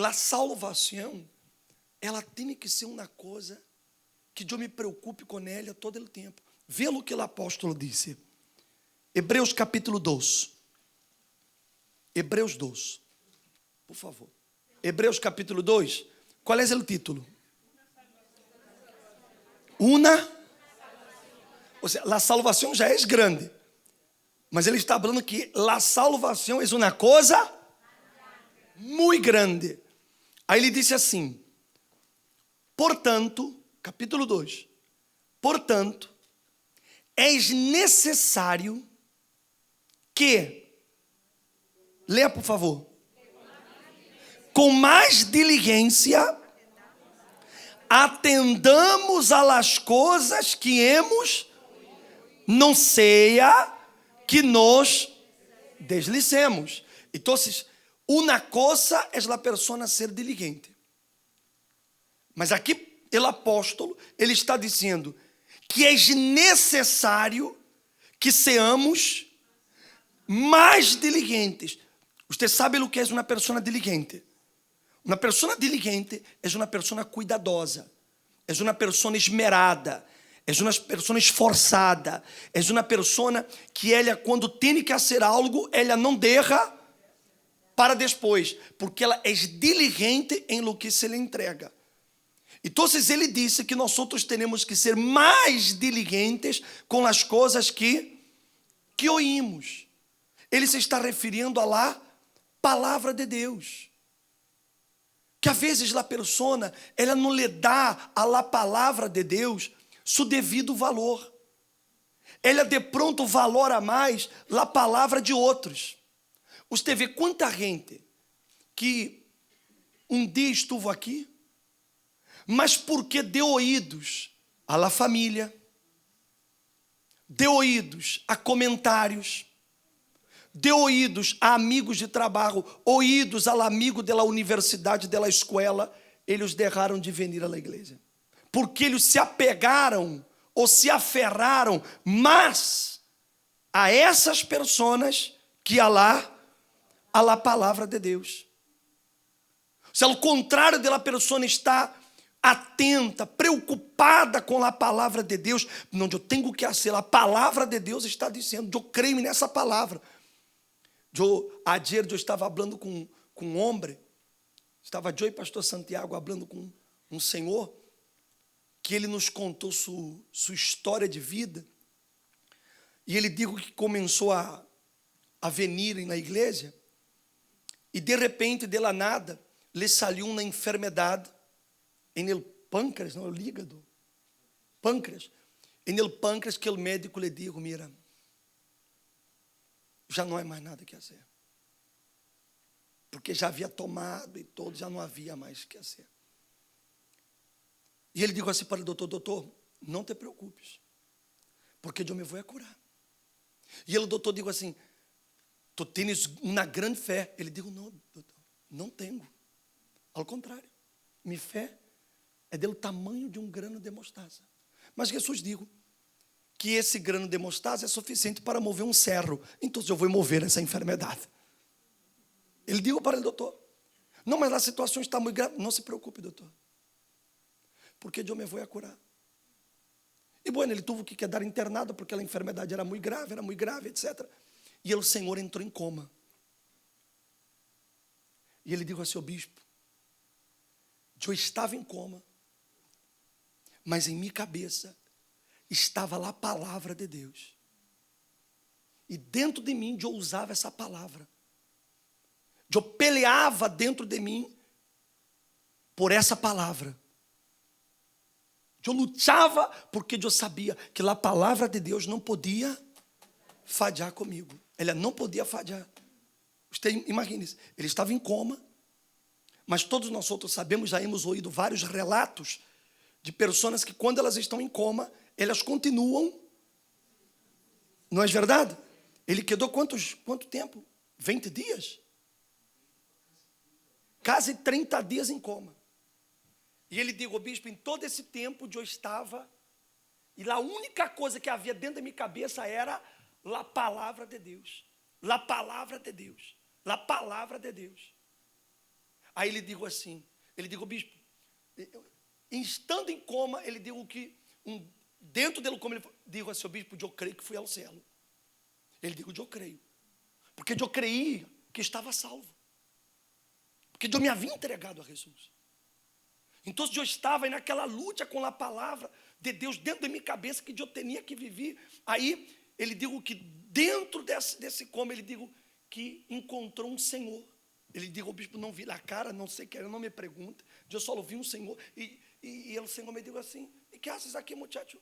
a salvação, ela tem que ser uma coisa que eu me preocupe com ela todo o tempo. Vê o que o apóstolo disse. Hebreus capítulo 2. Hebreus 2. Por favor. Hebreus capítulo 2. Qual é o título? Ou seja, a salvação já é grande. Mas ele está falando que a salvação é uma coisa muito grande. Aí ele disse assim: portanto, capítulo 2, portanto, é necessário que, leia por favor, com mais diligência, atendamos a las coisas que hemos, não seja que nos deslicemos. Então, uma coisa é a pessoa ser diligente. Mas aqui, o apóstolo, ele está dizendo que é necessário que sejamos mais diligentes. Você sabe o que é uma pessoa diligente? Uma pessoa diligente é uma pessoa cuidadosa, é uma pessoa esmerada, é uma pessoa esforçada, é uma pessoa que ela, quando tem que fazer algo, ela não deixa para depois, porque ela é diligente em lo que se lhe entrega. Então, ele disse que nós outros temos que ser mais diligentes com as coisas que oímos. Ele se está referindo à palavra de Deus. Que às vezes a pessoa, ela não lhe dá à palavra de Deus seu devido valor. Ela de pronto valora mais a palavra de outros. Você vê quanta gente que um dia estuvo aqui, mas porque deu ouvidos à família, deu ouvidos a comentários, deu ouvidos a amigos de trabalho, ouvidos ao amigo da universidade, da escola, eles deixaram de vir à igreja. Porque eles se apegaram ou se aferraram mais a essas pessoas que a palavra de Deus. Se ao contrário da pessoa está atenta, preocupada com a palavra de Deus, não, eu tenho que fazer, a palavra de Deus está dizendo, eu creio nessa palavra. Ayer eu estava falando com um homem, estava eu e pastor Santiago falando com um senhor, que ele nos contou sua história de vida, e ele disse que começou a vir na igreja, e de repente, de la nada, lhe saiu uma enfermidade em el pâncreas, não, o hígado, pâncreas, em el pâncreas, que o médico lhe disse, mira, já não é mais nada que fazer. Porque já havia tomado e todo, já não havia mais o que fazer. E ele disse assim para o doutor, não te preocupes, porque eu me vou a curar. E o doutor disse assim, tu tens uma grande fé. Ele disse, não, doutor, não tenho. Ao contrário, minha fé é do tamanho de um grano de mostaza. Mas Jesus disse que esse grano de mostaza é suficiente para mover um cerro. Então eu vou mover essa enfermidade. Ele disse para o doutor, não, mas a situação está muito grave. Não se preocupe, doutor, porque eu me vou a curar. E bueno, ele teve que quedar internado, porque a enfermidade era muito grave, etc. E o Senhor entrou em coma. E ele disse assim, ao bispo, eu estava em coma, mas em minha cabeça estava lá a palavra de Deus. E dentro de mim eu usava essa palavra. Eu peleava dentro de mim por essa palavra. Eu lutava porque eu sabia que a palavra de Deus não podia falhar comigo. Ela não podia falhar. Você imagine isso. Ele estava em coma, mas todos nós outros sabemos, já hemos ouído vários relatos de pessoas que quando elas estão em coma, elas continuam. Não é verdade? Ele quedou quanto tempo? 20 dias? Quase 30 dias em coma. E ele disse, bispo, em todo esse tempo eu estava, e a única coisa que havia dentro da minha cabeça era a palavra de Deus. A palavra de Deus. A palavra de Deus. Aí ele digo assim, bispo, estando em coma, ele digo que, dentro dele, como ele digo assim, bispo, eu creio que fui ao céu. Ele digo, eu creio. Porque eu creí que estava salvo. Porque eu me havia entregado a Jesus. Então eu estava naquela luta com a palavra de Deus dentro da minha cabeça, que eu tinha que viver. Aí ele digo que dentro desse coma, ele digo que encontrou um Senhor. Ele digo, o bispo, não vi a cara, não sei quem, não me pergunta. Eu só ouvi um Senhor. E o Senhor me digo assim, e que haces aqui, muchacho?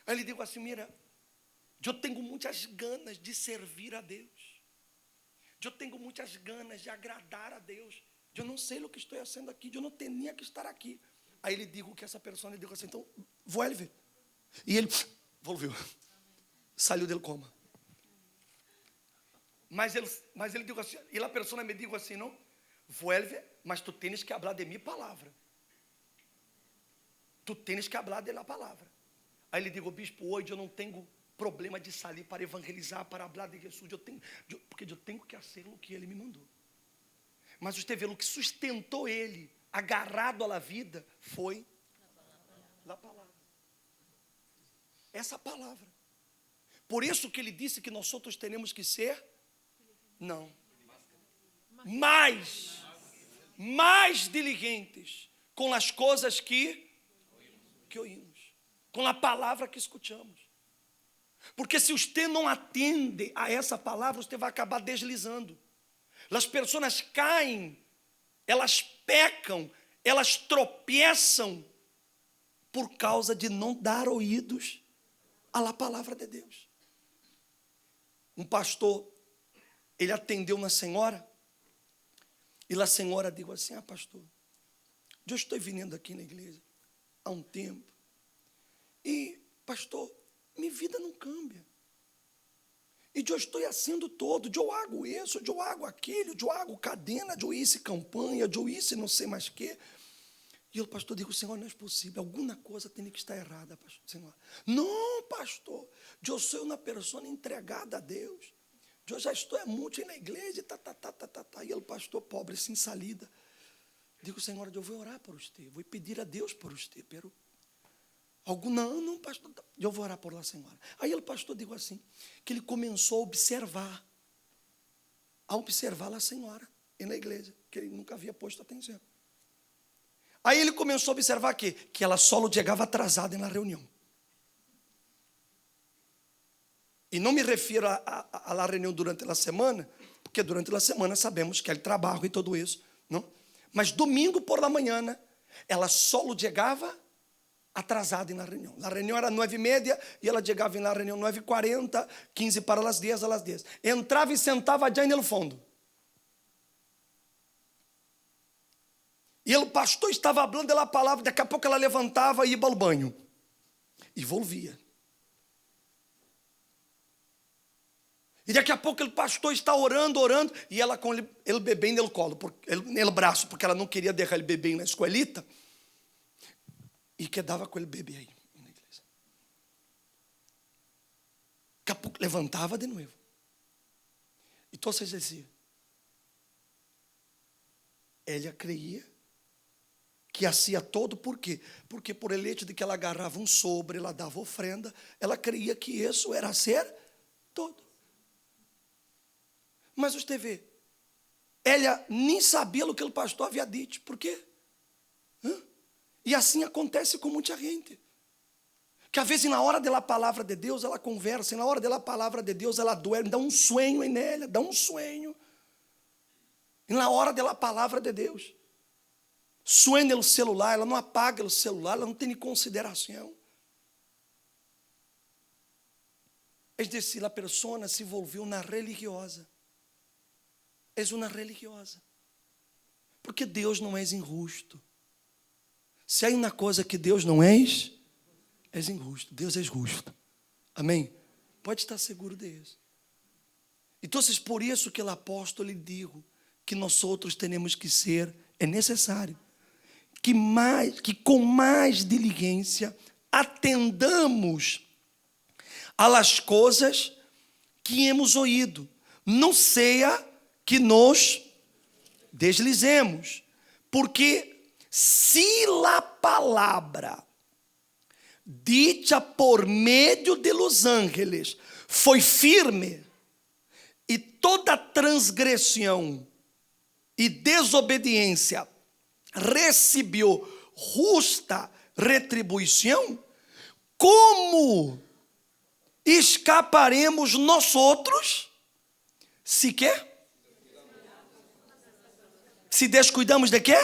Aí ele digo assim, mira, eu tenho muitas ganas de servir a Deus. Eu tenho muitas ganas de agradar a Deus. Eu não sei o que estou fazendo aqui, eu não tinha que estar aqui. Aí ele digo que essa pessoa, ele digo assim, então, vuelve. E ele volviu. Saiu do coma. Mas ele digo assim, e a pessoa me digo assim, não, vuelve, mas tu tens que falar de minha palavra. Tu tens que falar de la palavra. Aí ele digo, bispo, hoje eu não tenho problema de sair para evangelizar, para falar de Jesus, porque eu tenho que fazer o que ele me mandou. Mas você vê, o que sustentou ele, agarrado à vida, foi a palavra. Essa palavra. Por isso que ele disse que nós outros temos que ser, não, mais diligentes com as coisas que ouvimos, com a palavra que escutamos. Porque se você não atende a essa palavra, você vai acabar deslizando. As pessoas caem, elas pecam, elas tropeçam por causa de não dar ouvidos à palavra de Deus. Um pastor, ele atendeu uma senhora, e a senhora disse assim, pastor, eu estou vindo aqui na igreja há um tempo, e pastor, minha vida não cambia. E eu estou fazendo todo, eu hago isso, eu hago aquilo, eu hago cadena, eu hice campanha, eu hice não sei mais o quê. E o pastor disse, Senhor, não é possível, alguma coisa tem que estar errada, pastor. Senhor, não, pastor, eu sou uma pessoa entregada a Deus, eu já estou muito na igreja, E o pastor pobre, sem salida, digo, Senhor, eu vou orar por você, vou pedir a Deus por você, pero não, pastor, eu vou orar por lá, senhora. Aí o pastor disse assim, que ele começou a observar a senhora na igreja, que ele nunca havia posto atenção. Aí ele começou a observar que ela só chegava atrasada na reunião. E não me refiro à reunião durante a semana, porque durante a semana sabemos que é trabalho e tudo isso, não? Mas domingo por la manhã, ela só chegava atrasada na reunião. A reunião era 9h30 e ela chegava na reunião 9h40, 15 para as 10, às 10. Entrava e sentava já no fundo. E o pastor estava falando da palavra, daqui a pouco ela levantava e ia ao banho. E volvia. E daqui a pouco o pastor está orando, e ela com ele bebê no colo, no braço, porque ela não queria deixar ele bebê na escoelita. E quedava com ele bebê aí na igreja. Daqui a pouco levantava de novo. Então você dizia, ela creia que hacía todo, por quê? Porque por el hecho de que ela agarrava um sobre, ela dava ofrenda, ela creia que isso era ser todo. Mas você vê, ela nem sabia o que o pastor havia dito. Por quê? E assim acontece com muita gente. Que às vezes na hora da palavra de Deus ela conversa, e na hora da palavra de Deus ela dorme, dá um sonho nela, dá um sonho. E na hora da palavra de Deus, sonha no celular, ela não apaga o celular, ela não tem consideração. É decir, a pessoa se envolveu na religiosa. É uma religiosa. Porque Deus não é injusto. Se há uma coisa que Deus não é injusto. Deus é justo. Amém? Pode estar seguro disso. Então, por isso que o apóstolo lhe digo que nós outros temos que ser, é necessário, que com mais diligência atendamos às coisas que hemos ouído. Não seja que nos deslizemos. Porque se a palavra dita por meio de los ángeles foi firme, e toda transgressão e desobediência recebeu justa retribuição, como escaparemos nós outros, se quê? Se descuidamos de quê?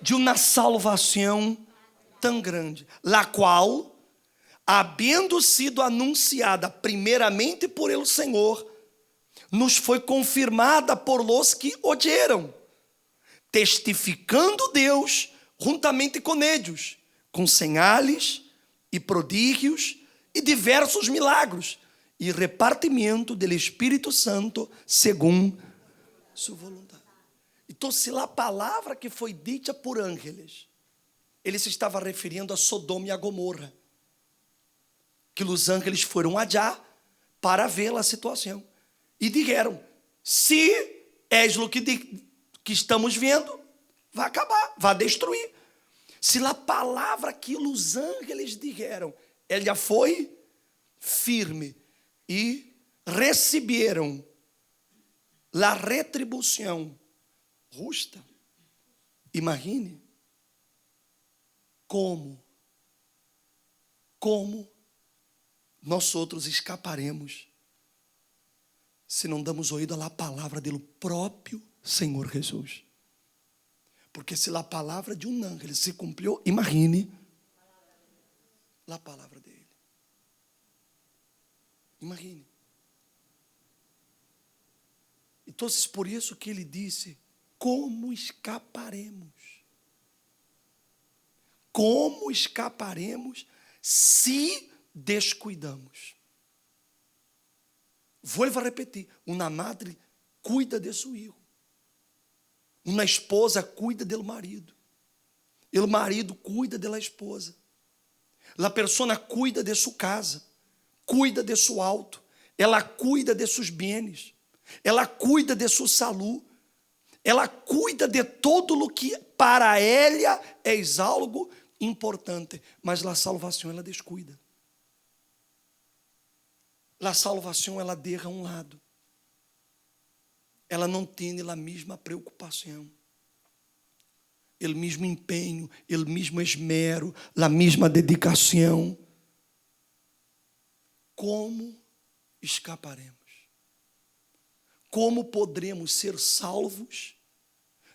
De uma salvação tão grande, la qual, havendo sido anunciada primeiramente por el Senhor, nos foi confirmada por los que oyeron, testificando Deus juntamente com eles, com sinais e prodígios e diversos milagros, e repartimento do Espírito Santo segundo sua vontade. Então, se a palavra que foi dita por ángeles, ele se estava referindo a Sodoma e a Gomorra, que os ángeles foram allá para ver a situação, e disseram: se és o que estamos vendo, vai acabar, vai destruir. Se a palavra que os ángeles disseram, ela foi firme, e receberam a retribuição justa, imagine como nós outros escaparemos se não damos ouvido à palavra do próprio Senhor Jesus. Porque se a palavra de um ángel se cumpriu, imagine a palavra dele. Imagine. Então, por isso que ele disse: como escaparemos? Como escaparemos se descuidamos? Volvo a repetir: uma madre cuida de seu filho, uma esposa cuida do marido, o marido cuida da esposa, a pessoa cuida de sua casa, cuida de seu auto, ela cuida de seus bens, ela cuida de sua saúde, ela cuida de todo o que para ela é algo importante, mas a salvação ela descuida. A salvação ela deixa a um lado. Ela não tem a mesma preocupação, o mesmo empenho, o mesmo esmero, a mesma dedicação. Como escaparemos? Como poderemos ser salvos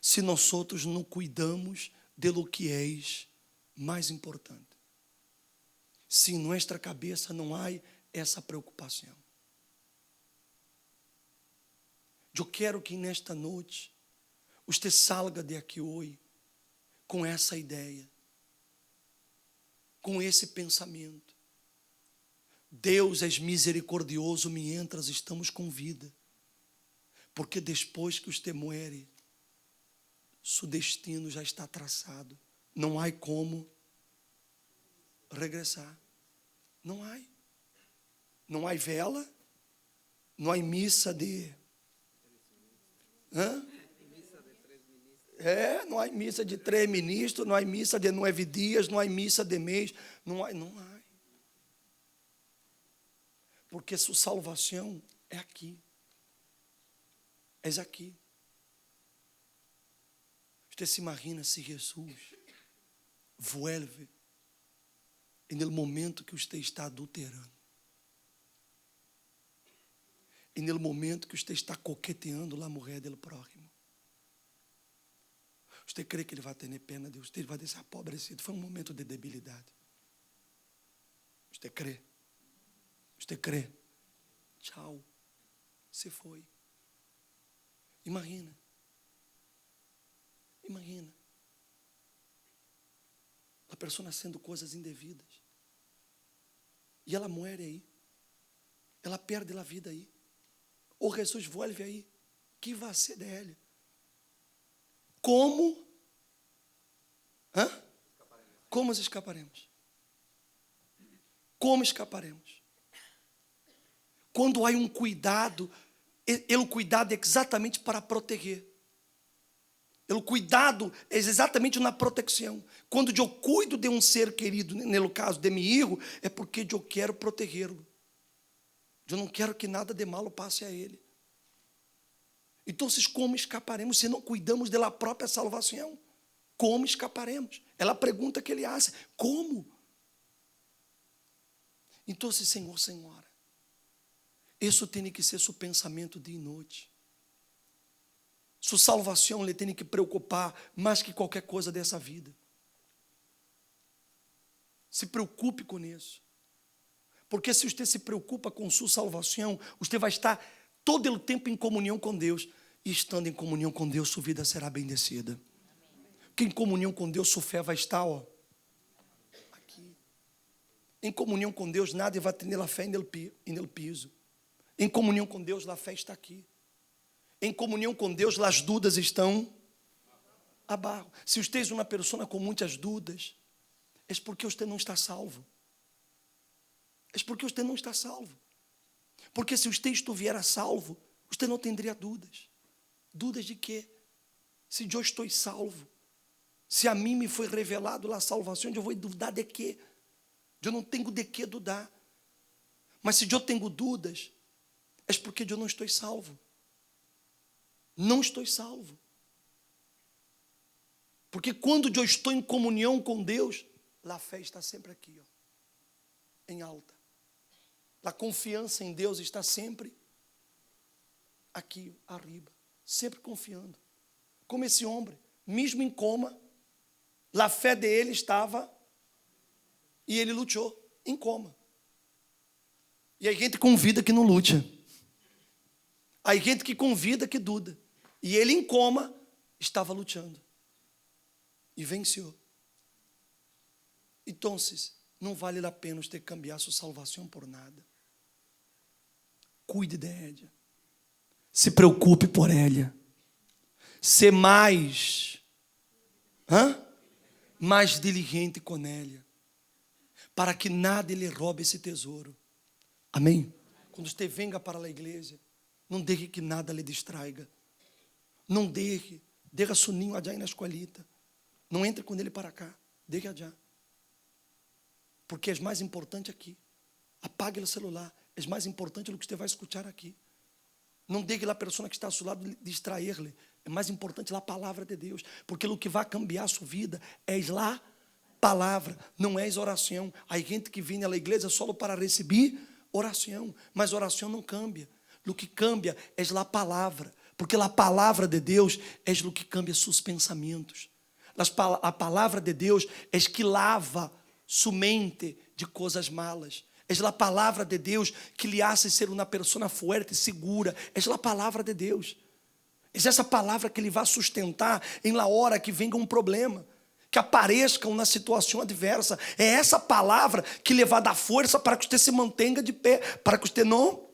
se nós outros não cuidamos de lo que é mais importante? Se em nossa cabeça não há essa preocupação. Eu quero que nesta noite você salga de aqui hoje com essa ideia, com esse pensamento. Deus é misericordioso, mientras estamos com vida, porque depois que você muere, seu destino já está traçado, não há como regressar, não há. Não há vela, não há missa de... não há missa de 3 ministros, não há missa de 9 dias, não há missa de mês, não há. Porque sua salvação é aqui. É aqui. Você se imagina se Jesus vuelve no momento que você está adulterando, e no momento que você está coqueteando a mulher do próximo. Você crê que ele vai ter pena de você? Ele vai dizer: pobrecido, foi um momento de debilidade. Você crê? Você crê? Tchau. Se foi. Imagina. A pessoa fazendo coisas indevidas. E ela morre aí. Ela perde a vida aí. Ou Jesus volve aí. Que vai ser dela? Como? Como escaparemos? Como escaparemos? Quando há um cuidado, o cuidado é exatamente para proteger. O cuidado é exatamente na proteção. Quando eu cuido de um ser querido, no caso de meu filho, é porque eu quero protegê-lo. Eu não quero que nada de malo passe a ele. Então, como escaparemos se não cuidamos da própria salvação? Como escaparemos? Ela pergunta que ele hace, como? Então, Senhor, Senhora, isso tem que ser seu pensamento de noite. Sua salvação lhe tem que preocupar mais que qualquer coisa dessa vida. Se preocupe com isso. Porque se você se preocupa com sua salvação, você vai estar todo o tempo em comunhão com Deus. E estando em comunhão com Deus, sua vida será bendecida. Porque em comunhão com Deus, sua fé vai estar, aqui. Em comunhão com Deus, nada vai ter a fé no piso. Em comunhão com Deus, a fé está aqui. Em comunhão com Deus, as dúvidas estão abaixo. Se você é uma pessoa com muitas dúvidas, é porque você não está salvo. É porque você não está salvo. Porque se você estiver salvo, você não teria dúvidas. Dúvidas de quê? Se eu estou salvo, se a mim me foi revelado a salvação, eu vou duvidar de quê? Eu não tenho de que dudar. Mas se eu tenho dúvidas, é porque eu não estou salvo. Não estou salvo. Porque quando eu estou em comunhão com Deus, a fé está sempre aqui, em alta. A confiança em Deus está sempre aqui, arriba. Sempre confiando. Como esse homem, mesmo em coma, a fé dele estava e ele lutou em coma. E a gente convida que não lute. Há gente que convida que duda. E ele em coma estava lutando. E venceu. Então, não vale a pena você cambiar sua salvação por nada. Cuide dela. Se preocupe por ela. Ser mais diligente com ela. Para que nada lhe roube esse tesouro. Amém? Quando você venga para a igreja, não deixe que nada lhe distraiga. Não deixe seu ninho allá na escolita. Não entre com ele para cá. Deixe allá. Porque é mais importante aqui. Apague o celular. É mais importante do que você vai escutar aqui. Não deixe a pessoa que está ao seu lado distrair-lhe. É mais importante a palavra de Deus. Porque o que vai cambiar a sua vida é a palavra, não é oração. Há gente que vem à igreja só para receber oração. Mas oração não cambia. O que cambia é a palavra. Porque a palavra de Deus é o que cambia seus pensamentos. A palavra de Deus é que lava sua mente de coisas malas. É a palavra de Deus que lhe hace ser uma pessoa forte, segura. É a palavra de Deus. É essa palavra que lhe vai sustentar em la hora que venga um problema, que apareça uma situação adversa. É essa palavra que lhe vai dar força para que você se mantenha de pé, para que você não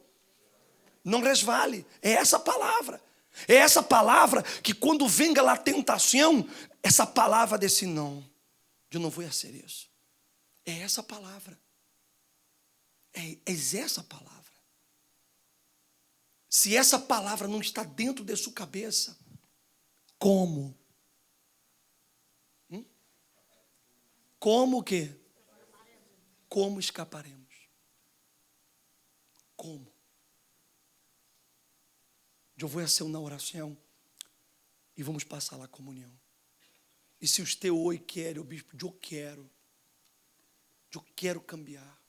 resvale. É essa palavra. É essa palavra que quando venga a tentação, essa palavra desse não, eu não vou fazer isso. É essa palavra. É essa palavra. Se essa palavra não está dentro de sua cabeça, como? Como o quê? Como escaparemos? Como? Eu vou fazer uma oração e vamos passar lá a comunhão. E se você hoje quer, o bispo, eu quero cambiar.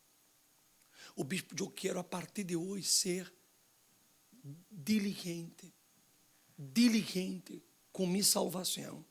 O bispo, eu quero a partir de hoje ser diligente com minha salvação.